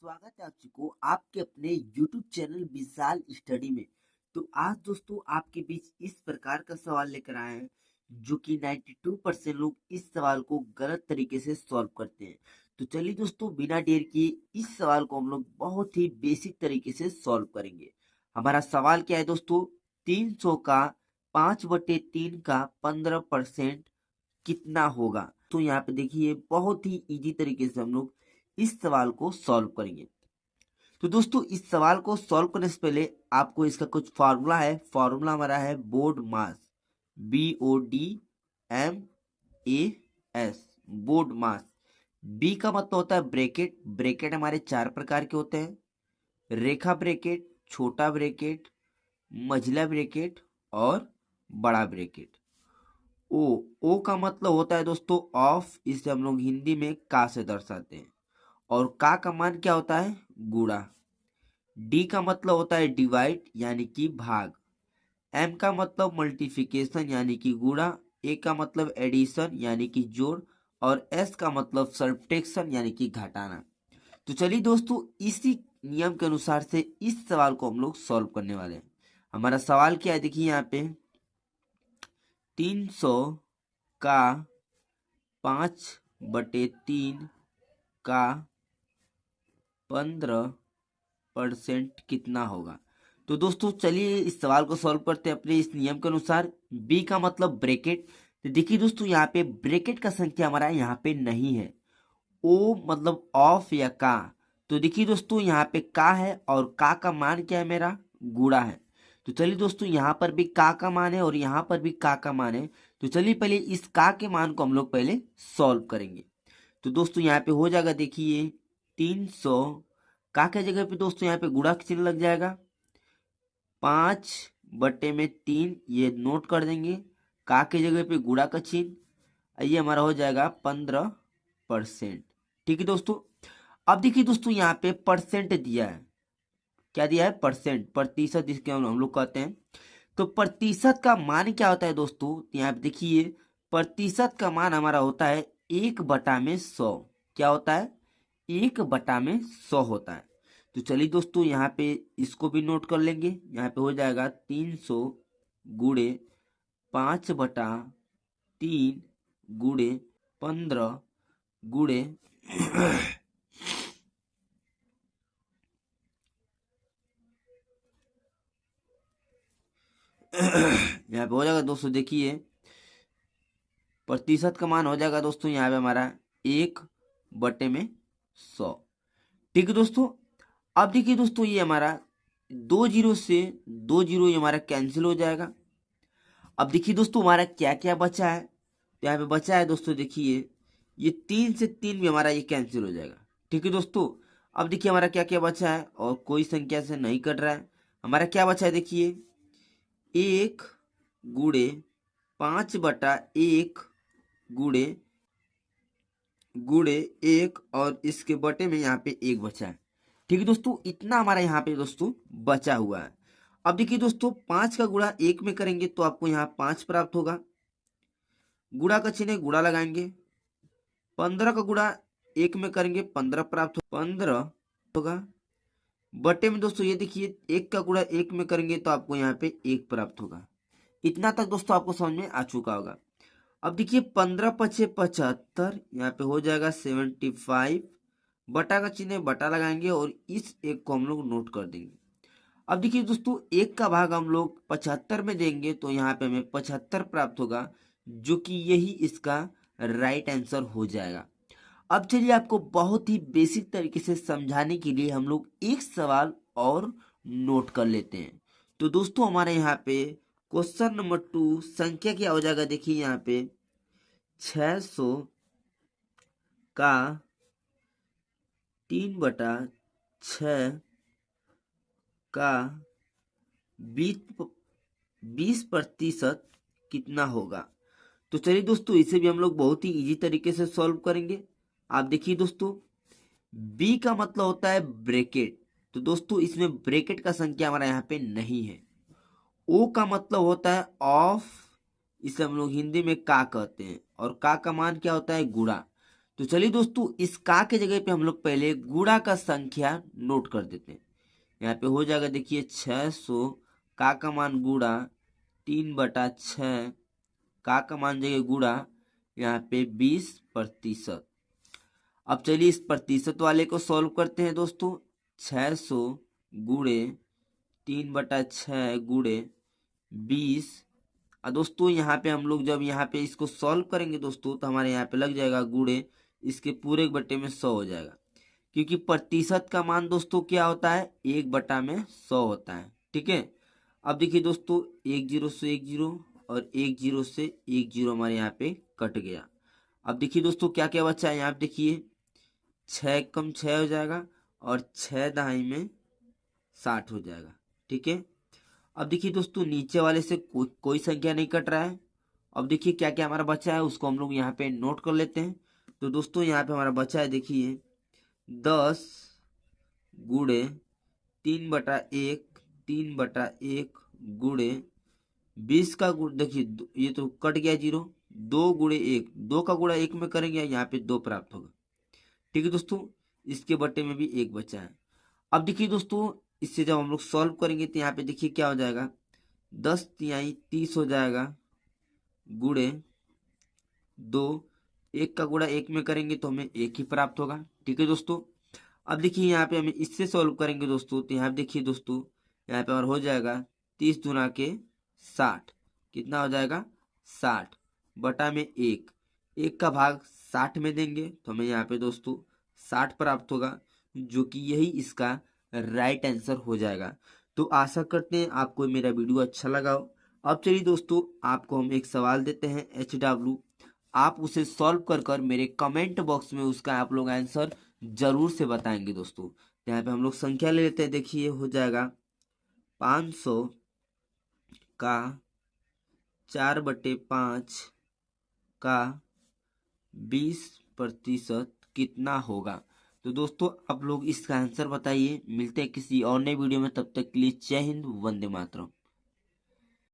स्वागत है आप सबको आपके अपने YouTube चैनल विशाल स्टडी में। तो आज दोस्तों आपके बीच इस प्रकार का सवाल लेकर आए हैं जो कि 92% लोग इस सवाल को गलत तरीके से सॉल्व करते हैं। तो चलिए दोस्तों बिना देर किए इस सवाल को हम लोग बहुत ही बेसिक तरीके से सॉल्व करेंगे। हमारा सवाल क्या है दोस्तों, 300 का 5/3 का 15% कितना होगा। तो यहाँ पे देखिए बहुत ही इजी तरीके से हम लोग इस सवाल को सॉल्व करेंगे। तो दोस्तों इस सवाल को सॉल्व करने से पहले आपको इसका कुछ फार्मूला है। फार्मूला हमारा है बोर्ड मास, BODMAS, बोर्ड मास। बी का मतलब होता है ब्रैकेट। ब्रैकेट हमारे 4 प्रकार के होते हैं, रेखा ब्रैकेट, छोटा ब्रैकेट, मझला ब्रैकेट और बड़ा ब्रैकेट। ओ का मतलब होता है दोस्तों ऑफ, इसे हम लोग हिंदी में का से दर्शाते हैं। और का मान क्या होता है, गुणा। डी का मतलब होता है डिवाइड यानी कि भाग। एम का मतलब मल्टीप्लिकेशन यानी कि गुणा। ए का मतलब एडिशन यानी कि जोड़। और एस का मतलब सब्ट्रैक्शन यानी कि घटाना। तो चलिए दोस्तों इसी नियम के अनुसार से इस सवाल को हम लोग सॉल्व करने वाले हैं। हमारा सवाल क्या है, देखिए यहाँ पे 300 का 5/3 का 15% कितना होगा। तो दोस्तों चलिए इस सवाल को सॉल्व करते हैं अपने इस नियम के अनुसार। बी का मतलब ब्रैकेट। तो देखिए दोस्तों यहाँ पे ब्रैकेट का संख्या हमारा यहाँ पे नहीं है। ओ मतलब ऑफ या का। तो देखिए दोस्तों यहाँ पे का है और का मान क्या है, मेरा गुणा है। तो चलिए दोस्तों यहाँ पर भी का मान है और यहाँ पर भी का मान है। तो चलिए पहले इस का के मान को हम लोग पहले सॉल्व करेंगे। तो दोस्तों यहाँ पे हो जाएगा, देखिए 300 का के जगह पे दोस्तों यहाँ पे गुणा का चिन्ह लग जाएगा। 5/3 ये नोट कर देंगे। का के जगह पे गुणा का चिन्ह, ये हमारा हो जाएगा 15%। ठीक है दोस्तों। अब देखिए दोस्तों यहाँ पे परसेंट दिया है। क्या दिया है, परसेंट, प्रतिशत जिसके हम लोग कहते हैं। तो प्रतिशत का मान क्या होता है दोस्तों, यहाँ पे देखिए प्रतिशत का मान हमारा होता है 1/100। क्या होता है, 1/100 होता है। तो चलिए दोस्तों यहाँ पे इसको भी नोट कर लेंगे। यहाँ पे हो जाएगा 300 गुणे 5/3 गुणे 15 गुणे यहाँ पे हो जाएगा दोस्तों, देखिए प्रतिशत का मान हो जाएगा दोस्तों यहाँ पे हमारा 1/100। ठीक है दोस्तों। अब देखिए दोस्तों ये हमारा 2 जीरो से 2 जीरो ये हमारा कैंसिल हो जाएगा। अब देखिए दोस्तों हमारा क्या क्या बचा है। तो यहाँ पे बचा है दोस्तों, देखिए ये 3 से 3 भी हमारा ये कैंसिल हो जाएगा। ठीक है दोस्तों। अब देखिए हमारा क्या क्या बचा है और कोई संख्या से नहीं कट रहा है। हमारा क्या बचा है, देखिए 1 गुणे 5/1 गुणे गुणे 1 और इसके बटे में यहाँ पे 1 बचा है। ठीक है दोस्तों, इतना हमारा यहाँ पे दोस्तों बचा हुआ है। अब देखिए दोस्तों 5 का गुणा 1 में करेंगे तो आपको यहाँ 5 प्राप्त होगा। गुणा का चिन्ह गुणा लगाएंगे। 15 का गुणा 1 में करेंगे 15 प्राप्त 15 होगा। बटे में दोस्तों ये देखिए 1 का गुणा 1 में करेंगे तो आपको यहाँ पे 1 प्राप्त होगा। इतना तक दोस्तों आपको समझ में आ चुका होगा। अब देखिए 15×5 = 75, यहाँ पे हो जाएगा 75। बटा का चिन्ह बटा लगाएंगे और इस एक को हम लोग नोट कर देंगे। अब देखिए दोस्तों 1 का भाग हम लोग 75 में देंगे तो यहाँ पे हमें 75 प्राप्त होगा, जो कि यही इसका राइट आंसर हो जाएगा। अब चलिए आपको बहुत ही बेसिक तरीके से समझाने के लिए हम लोग एक सवाल और नोट कर लेते हैं। तो दोस्तों हमारे यहाँ पे क्वेश्चन नंबर 2 संख्या क्या हो जाएगा, देखिए यहाँ पे 600 का 3/6 का 20% कितना होगा। तो चलिए दोस्तों इसे भी हम लोग बहुत ही इजी तरीके से सॉल्व करेंगे। आप देखिए दोस्तों बी का मतलब होता है ब्रैकेट। तो दोस्तों इसमें ब्रैकेट का संख्या हमारा यहाँ पे नहीं है। ओ का मतलब होता है ऑफ, इसे हम लोग हिंदी में का कहते हैं। और का मान क्या होता है, गुणा। तो चलिए दोस्तों, इस का के जगह पे हम लोग पहले गुणा का संख्या नोट कर देते हैं। यहाँ पे हो जाएगा, देखिए 600 का मान गुणा 3/6, का मान जगह गुणा यहाँ पे 20%। अब चलिए इस प्रतिशत वाले को सॉल्व करते हैं दोस्तों। 600 गुणे 3/6 गुणे 20। और दोस्तों यहाँ पे हम लोग जब यहाँ पे इसको सॉल्व करेंगे दोस्तों, तो हमारे यहाँ पे लग जाएगा गुणे इसके पूरे बटे में 100 हो जाएगा, क्योंकि प्रतिशत का मान दोस्तों क्या होता है, 1/100 होता है। ठीक है। अब देखिए दोस्तों, 1 0 से 1 0 और 1 0 से 1 0 हमारे यहाँ पे कट गया। अब देखिए दोस्तों क्या क्या बचा है, यहाँ पे देखिए 6 कम 6 हो जाएगा और 6 दहाई में 60 हो जाएगा। ठीक है। अब देखिए दोस्तों, नीचे वाले से कोई संख्या नहीं कट रहा है। अब देखिए क्या क्या हमारा बचा है, उसको हम लोग यहाँ पे नोट कर लेते हैं। तो दोस्तों यहाँ पे हमारा बचा है, देखिए 10 गुणे 3/1, 3/1 गुणे 20 का गुण, देखिए ये तो कट गया 0। 2 गुणे 1, 2 का गुणा 1 में करेंगे, यहाँ पे 2 प्राप्त होगा। ठीक है दोस्तों, इसके बटे में भी 1 बचा है। अब देखिए दोस्तों, इससे जब हम लोग सॉल्व करेंगे तो यहाँ पे देखिए क्या हो जाएगा, 10 तिहाई 30 हो जाएगा गुणे 2। 1 का गुणा 1 में करेंगे तो हमें 1 ही प्राप्त होगा। ठीक है दोस्तों। अब देखिए यहाँ पे हमें इससे सॉल्व करेंगे दोस्तों, तो यहाँ पे देखिए दोस्तों, यहाँ पे और हो जाएगा 30 दूना के 60। कितना हो जाएगा, 60 बटा में 1। 1 का भाग 60 में देंगे तो हमें यहाँ पे दोस्तों 60 प्राप्त होगा, जो कि यही इसका राइट आंसर हो जाएगा। तो आशा करते हैं आपको मेरा वीडियो अच्छा लगा हो। अब चलिए दोस्तों, आपको हम एक सवाल देते हैं HW, आप उसे सॉल्व कर मेरे कमेंट बॉक्स में उसका आप लोग आंसर जरूर से बताएंगे दोस्तों। यहाँ पे हम लोग संख्या ले लेते हैं, देखिए हो जाएगा 500 का 4/5 का 20% कितना होगा। तो दोस्तों आप लोग इसका आंसर बताइए। मिलते हैं किसी और नए वीडियो में, तब तक के लिए जय हिंद, वंदे मातरम।